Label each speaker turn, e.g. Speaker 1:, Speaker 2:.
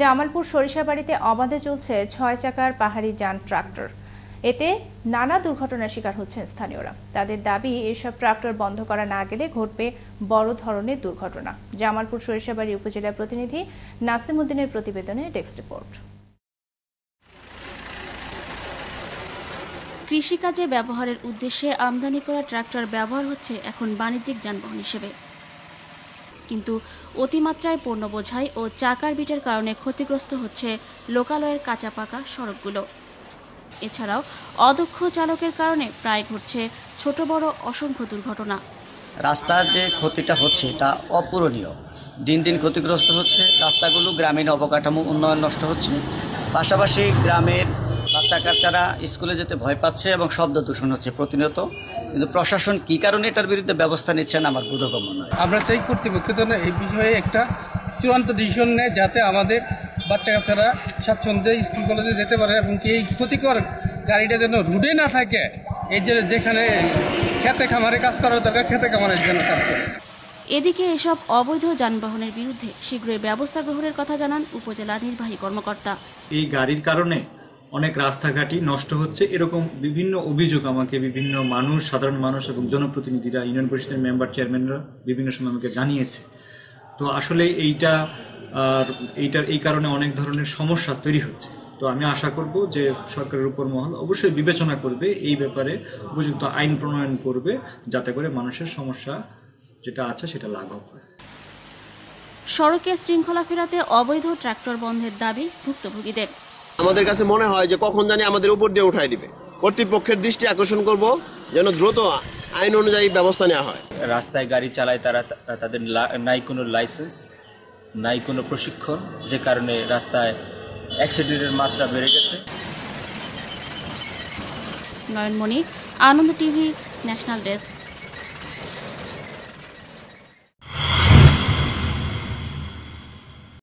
Speaker 1: জামালপুর সরিষাবাড়িতে অবাধে চলছে ৬ চাকার পাহাড়ি যান ট্রাক্টর। এতে নানা দুর্ঘটনার শিকার হচ্ছেন স্থানীয়রা। তাদের দাবি, এসব ট্রাক্টর বন্ধ করা না গেলে ঘটবে বড় ধরনের দুর্ঘটনা। জামালপুর সরিষাবাড়ি উপজেলার প্রতিনিধি নাসিম উদ্দিনের প্রতিবেদনে ডেস্ক রিপোর্ট।
Speaker 2: কৃষিকাজে ব্যবহারের উদ্দেশ্যে আমদানি করা ট্রাক্টর ব্যবহার হচ্ছে এখন বাণিজ্যিক যানবাহন হিসেবে, কিন্তু অতিমাত্রায় পণ্য বোঝাই ও চাকার বিটের কারণে ক্ষতিগ্রস্ত হচ্ছে লোকালয়ের কাঁচা পাকা সড়কগুলো। এছাড়াও অদক্ষ চালকের কারণে প্রায় ঘটছে ছোট বড় অসংখ্য দুর্ঘটনা।
Speaker 3: রাস্তার যে ক্ষতিটা হচ্ছে তা অপূরণীয়। দিন দিন ক্ষতিগ্রস্ত হচ্ছে রাস্তাগুলো, গ্রামীণ অবকাঠামো উন্নয়ন নষ্ট হচ্ছে, পাশাপাশি গ্রামের বাচ্চা কাচ্চারা স্কুলে যেতে ভয় পাচ্ছে এবং শব্দ দূষণ হচ্ছে প্রতিনিয়ত। কিন্তু প্রশাসন কী কারণে এটার বিরুদ্ধে ব্যবস্থা নিচ্ছেন আমার বোধগম্য নয়।
Speaker 4: আমরা চাই কর্তৃপক্ষের জন্য এই বিষয়ে একটা চূড়ান্ত ডিসিশন নেয়, যাতে আমাদের বাচ্চা কাচ্চারা স্বাচ্ছন্দ্যে স্কুল কলেজে যেতে পারে এবং এই ক্ষতিকর গাড়িটা যেন রুটে না থাকে। এই যে যেখানে খেতে খামারে কাজ করার দরকার, খেতে খামারের জন্য কাজ করে।
Speaker 2: এদিকে এসব অবৈধ যানবাহনের বিরুদ্ধে শীঘ্রই ব্যবস্থা গ্রহণের কথা জানান উপজেলা নির্বাহী কর্মকর্তা।
Speaker 5: এই গাড়ির কারণে অনেক রাস্তাঘাটই নষ্ট হচ্ছে, এরকম বিভিন্ন অভিযোগ আমাকে বিভিন্ন মানুষ, সাধারণ মানুষ এবং জনপ্রতিনিধিরা, ইউনিয়ন পরিষদের মেম্বার, চেয়ারম্যানরা বিভিন্ন সময় আমাকে জানিয়েছে। তো আসলে এইটার এই কারণে অনেক ধরনের সমস্যা তৈরি হচ্ছে। তো আমি আশা করব যে সরকারের উপর মহল অবশ্যই বিবেচনা করবে, এই ব্যাপারে উপযুক্ত আইন প্রণয়ন করবে, যাতে করে মানুষের সমস্যা যেটা আছে সেটা লাঘব হয়।
Speaker 2: সড়কে শৃঙ্খলা ফেরাতে অবৈধ ট্রাক্টর বন্ধের দাবি ভুক্তভোগীদের।
Speaker 6: আমাদের কাছে মনে হয় যে কখন জানি আমাদের উপর দিয়ে উঠাই দিবে। কর্তৃপক্ষের দৃষ্টি আকর্ষণ করব যেন দ্রুত আইন অনুযায়ী ব্যবস্থা নেওয়া হয়।
Speaker 7: রাস্তায় গাড়ি চালায় তাদের নাই কোনো লাইসেন্স, নাই কোনো প্রশিক্ষণ, যে কারণে রাস্তায় অ্যাক্সিডেন্টের মাত্রা বেড়ে গেছে।
Speaker 2: নয়নমণি, আনন্দ টিভি, ন্যাশনাল ডেস্ক।